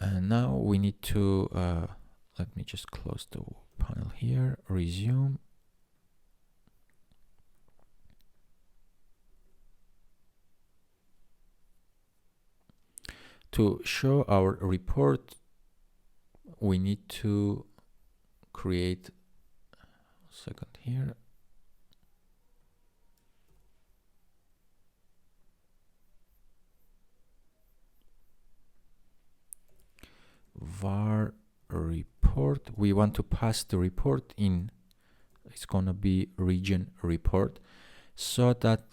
And now we need to, let me just close the panel here, resume. To show our report, we need to create, second here, var report. We want to pass the report in, it's gonna be region report, so that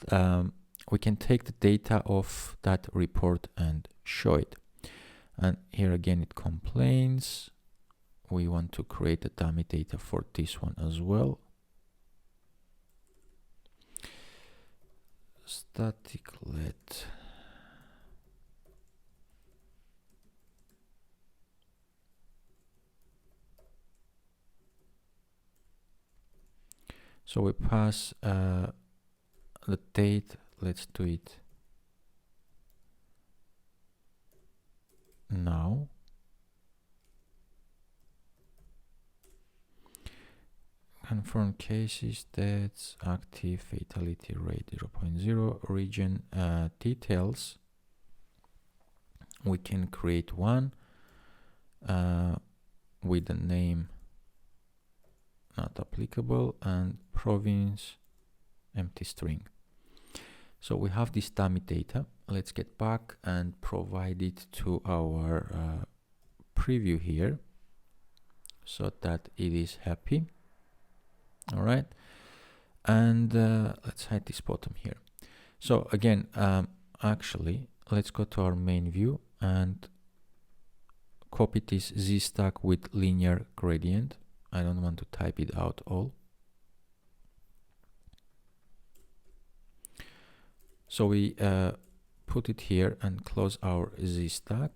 we can take the data of that report and show it. And here again it complains. We want to create a dummy data for this one as well. Static let so we pass the date. Let's do it now. Confirm cases, deaths, active, fatality rate 0.0, region details. We can create one with the name not applicable and province empty string. So we have this dummy data. Let's get back and provide it to our preview here so that it is happy. All right, and let's hide this bottom here. So again, actually, let's go to our main view and copy this Vstack with linear gradient. I don't want to type it out all. So we put it here and close our Vstack,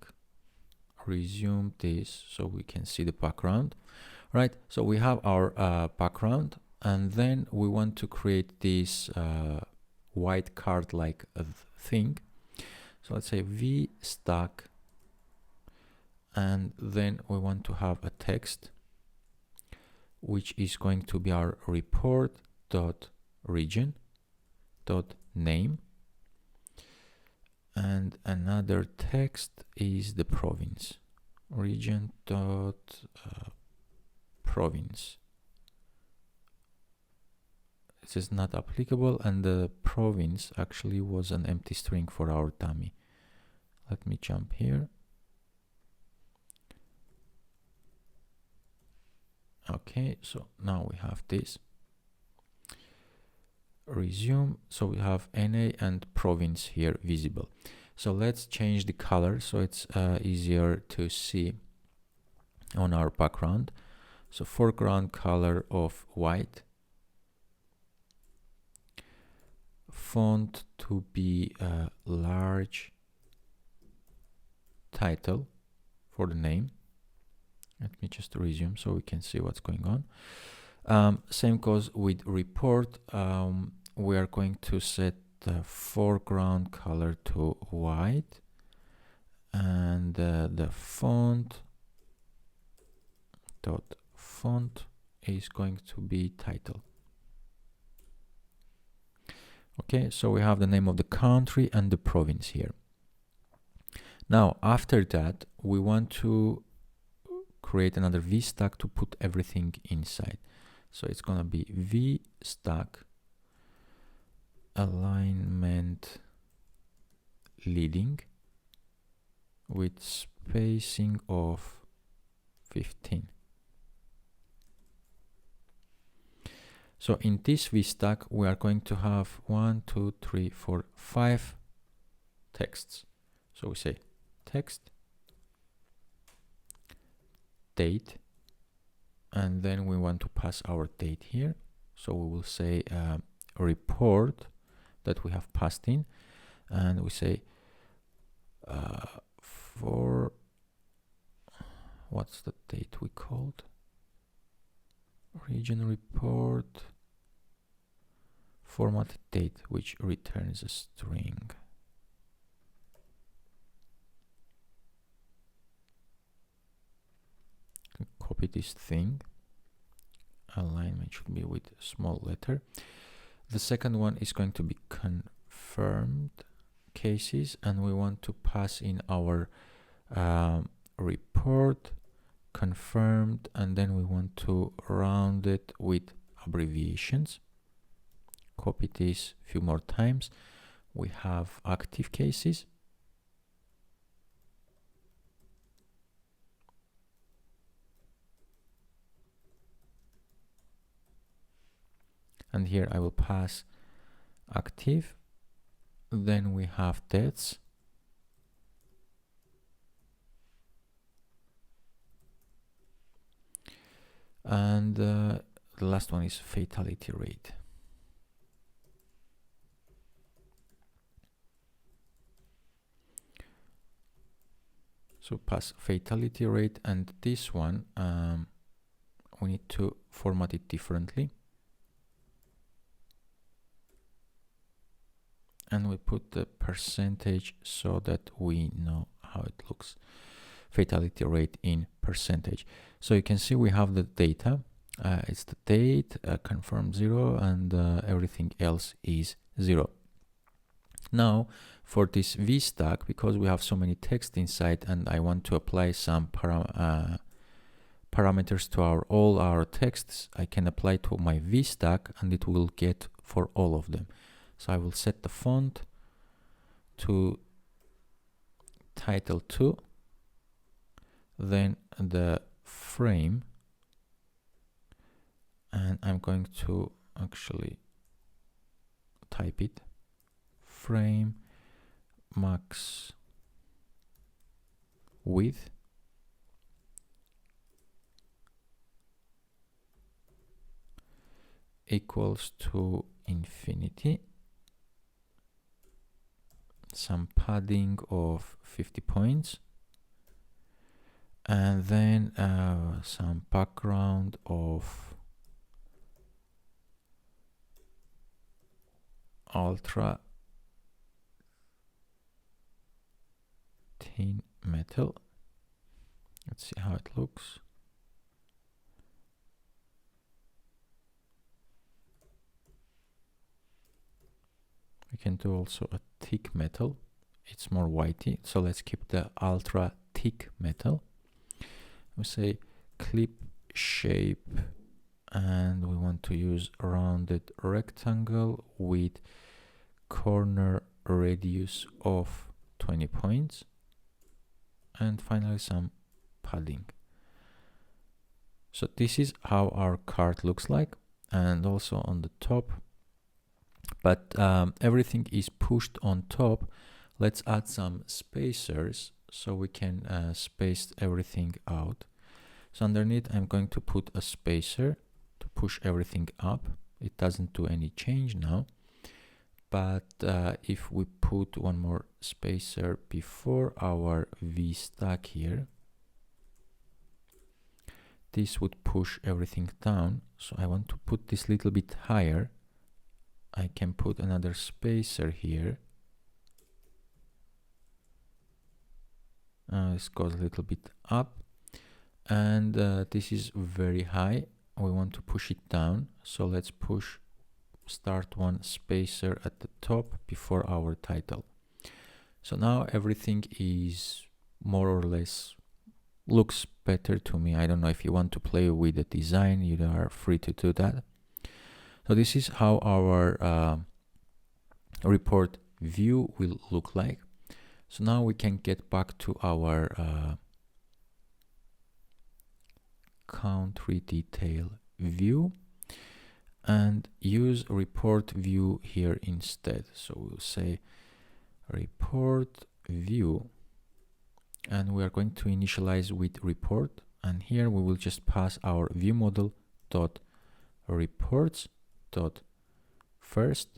resume this so we can see the background. Right, so we have our background, and then we want to create this white card like thing. So let's say Vstack, and then we want to have a text which is going to be our report.region.name, and another text is the province, region.province. This is not applicable, and the province actually was an empty string for our dummy. Let me jump here. Okay, so now we have this. Resume, so we have NA and province here visible. So let's change the color so it's easier to see on our background. So foreground color of white, font to be large, title for the name. Let me just resume so we can see what's going on. Same goes with report. We are going to set the foreground color to white, and the font is going to be title. Okay, so we have the name of the country and the province here. Now after that, we want to create another Vstack to put everything inside. So it's gonna be Vstack alignment leading with spacing of 15. So in this Vstack, we are going to have 1, 2, 3, 4, 5 texts. So we say text, date, and then we want to pass our date here. So we will say report that we have passed in, and we say for what's the date we called? Region report format date, which returns a string. copy this thing. Alignment should be with a small letter. The second one is going to be confirmed cases, and we want to pass in our report confirmed, and then we want to round it with abbreviations. Copy this a few more times. We have active cases. And here I will pass active. Then we have deaths. And the last one is fatality rate. So pass fatality rate, and this one we need to format it differently. And we put the percentage so that we know how it looks. Fatality rate in percentage. So you can see we have the data. It's the date, confirmed 0, and everything else is 0. Now for this Vstack, because we have so many text inside and I want to apply some parameters to all our texts, I can apply to my Vstack and it will get for all of them. So I will set the font to title 2, then the frame, and I'm going to actually type it, frame max width equals to infinity, some padding of 50 points, and then some background of ultra thin metal. Let's see how it looks. We can do also a thick metal. It's more whitey, so let's keep the ultra thick metal. We say clip shape, and we want to use a rounded rectangle with corner radius of 20 points, and finally some padding. So this is how our card looks like, and also on the top, but everything is pushed on top. Let's add some spacers so we can space everything out. So underneath I'm going to put a spacer to push everything up. It doesn't do any change now, but if we put one more spacer before our Vstack here, this would push everything down. So I want to put this little bit higher. I can put another spacer here. This goes a little bit up, and this is very high. We want to push it down, so let's start one spacer at the top before our title. So now everything is more or less looks better to me. I don't know if you want to play with the design, you are free to do that. So this is how our report view will look like. So now we can get back to our country detail view and use report view here instead. So we'll say report view, and we are going to initialize with report, and here we will just pass our view model dot reports dot first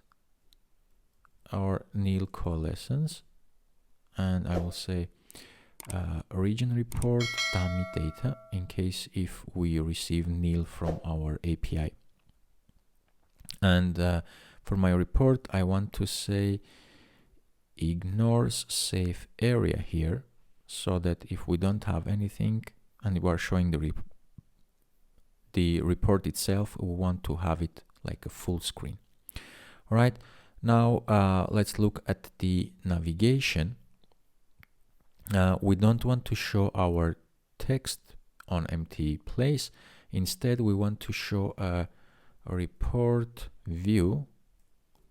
our nil coalescence, and I will say region report dummy data in case if we receive nil from our API. And for my report I want to say ignores safe area here, so that if we don't have anything and we are showing the the report itself, we want to have it like a full screen. All right, now let's look at the navigation. We don't want to show our text on empty place. Instead, we want to show a report view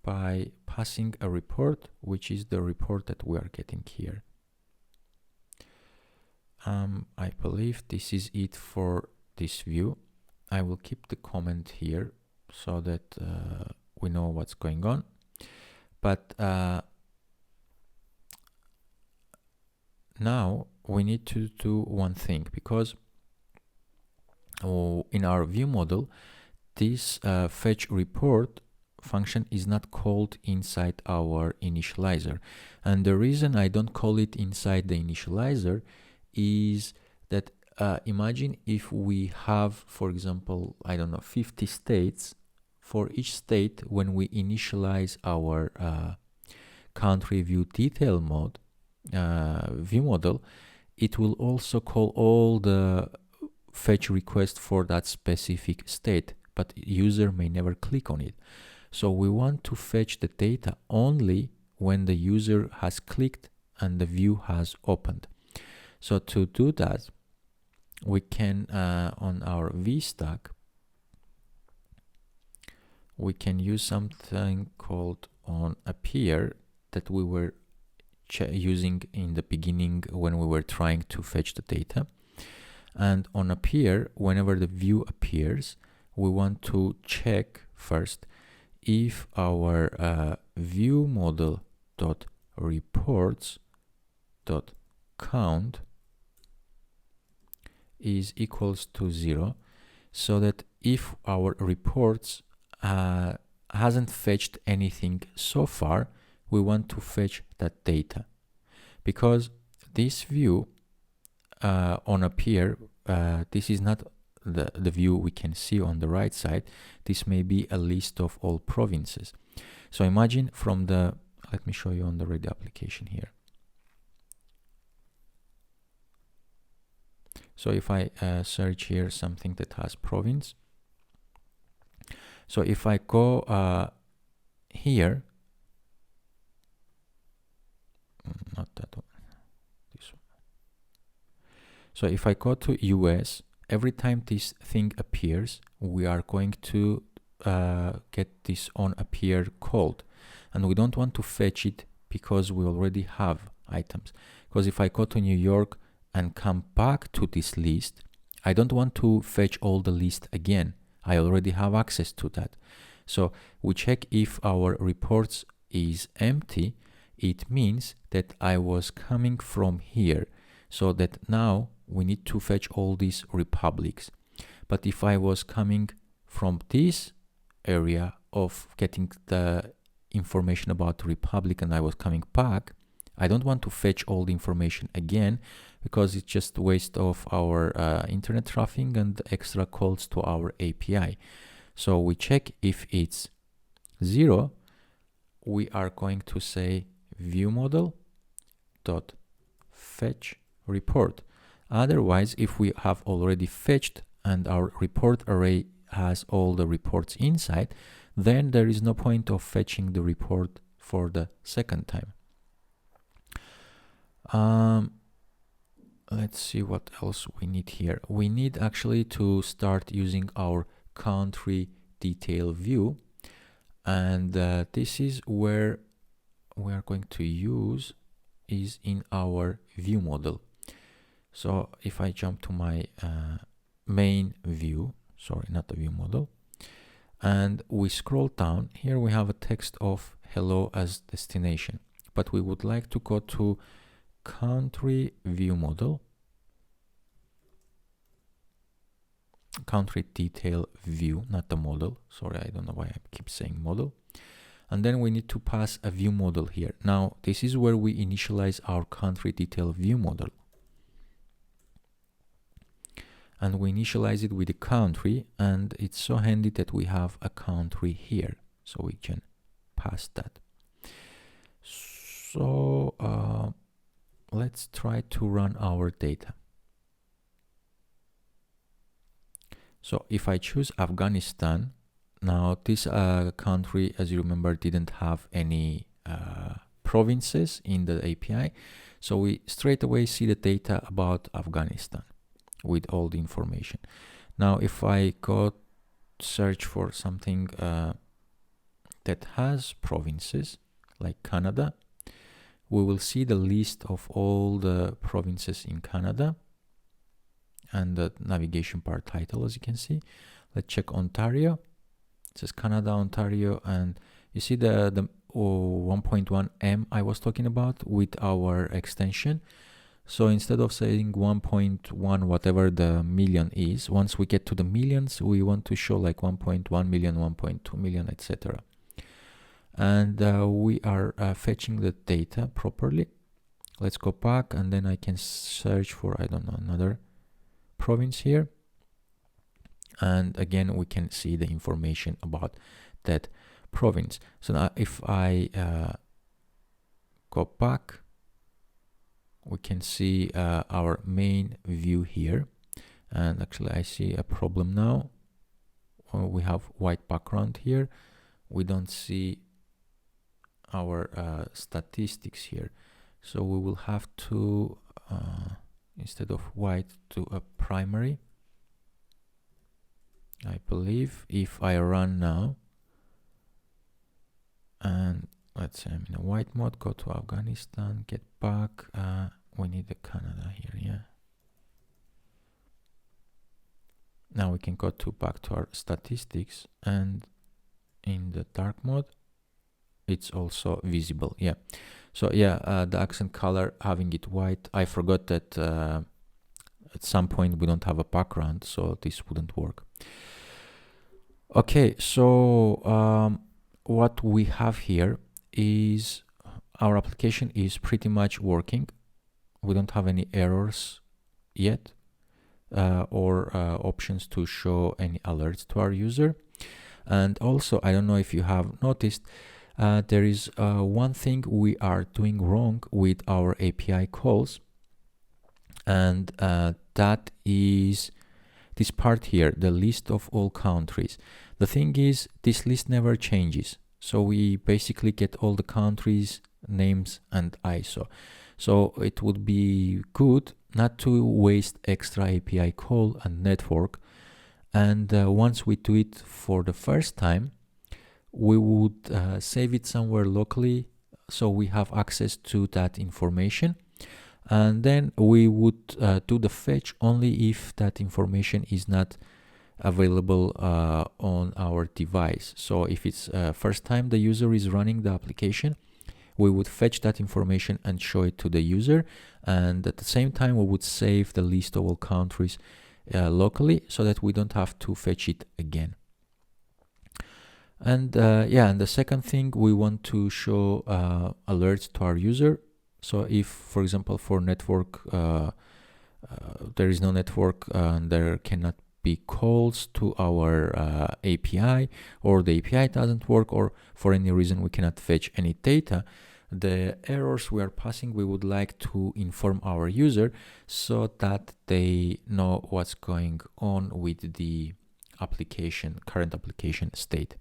by passing a report, which is the report that we are getting here. I believe this is it for this view. I will keep the comment here so that we know what's going on. But now we need to do one thing, because in our view model, this fetch report function is not called inside our initializer. And the reason I don't call it inside the initializer is that imagine if we have, for example, I don't know, 50 states. For each state, when we initialize our country view detail mode view model, it will also call all the fetch requests for that specific state, but user may never click on it. So we want to fetch the data only when the user has clicked and the view has opened. So to do that, we can on our Vstack, we can use something called on appear that we were using in the beginning when we were trying to fetch the data. And on appear, whenever the view appears, we want to check first if our view model dot reports dot count is equals to 0, so that if our reports hasn't fetched anything so far, we want to fetch that data, because this view on appear, this is not the view we can see on the right side. This may be a list of all provinces. So imagine from the, let me show you on the ready application here. So if I search here something that has province, so if I go here, not that one, this one. So if I go to US, every time this thing appears, we are going to get this on appear called, and we don't want to fetch it because we already have items. Because if I go to New York and come back to this list, I don't want to fetch all the list again. I already have access to that. So we check if our reports is empty. It means that I was coming from here, so that now we need to fetch all these republics. But if I was coming from this area of getting the information about the republic and I was coming back, I don't want to fetch all the information again, because it's just a waste of our internet traffic and extra calls to our API. So we check if it's 0, we are going to say view model dot fetch report. Otherwise, if we have already fetched and our report array has all the reports inside, then there is no point of fetching the report for the second time. Let's see what else we need here. We need actually to start using our country detail view, and this is where we are going to use is in our view model. So if I jump to my main view, sorry, not the view model, and we scroll down, here we have a text of hello as destination, but we would like to go to country view model, country detail view, not the model. Sorry, I don't know why I keep saying model. And then we need to pass a view model here. Now, this is where we initialize our country detail view model. And we initialize it with a country, and it's so handy that we have a country here, so we can pass that. So let's try to run our data. So if I choose Afghanistan, now this country, as you remember, didn't have any provinces in the API. So we straight away see the data about Afghanistan with all the information. Now, if I go search for something that has provinces like Canada, we will see the list of all the provinces in Canada and the navigation bar title, as you can see. Let's check Ontario. It says Canada, Ontario, and you see the 1.1 M I was talking about with our extension. So instead of saying 1.1 whatever the million is, once we get to the millions, we want to show like 1.1 million, 1.2 million, etc. And we are fetching the data properly. Let's go back, and then I can search for, I don't know, another province here. And again, we can see the information about that province. So now if I go back, we can see our main view here. And actually I see a problem now. We have white background here. We don't see our statistics here. So we will have to, instead of white, do a primary. I believe if I run now, and let's say I'm in a white mode, go to Afghanistan, get back, we need the Canada here, yeah. Now we can go back to our statistics, and in the dark mode, it's also visible, yeah. So yeah, the accent color, having it white, I forgot that at some point we don't have a background, so this wouldn't work. Okay, so what we have here is our application is pretty much working. We don't have any errors yet, or options to show any alerts to our user. And also, I don't know if you have noticed, there is one thing we are doing wrong with our API calls, and that is this part here, the list of all countries. The thing is, this list never changes. So we basically get all the countries, names, and ISO. So it would be good not to waste extra API call and network. And once we do it for the first time, we would save it somewhere locally so we have access to that information. And then we would do the fetch only if that information is not available on our device. So if it's first time the user is running the application, we would fetch that information and show it to the user. And at the same time, we would save the list of all countries locally so that we don't have to fetch it again. And yeah, and the second thing, we want to show alerts to our user. So if, for example, for network, there is no network and there cannot be calls to our API, or the API doesn't work, or for any reason we cannot fetch any data, the errors we are passing, we would like to inform our user so that they know what's going on with the application, current application state.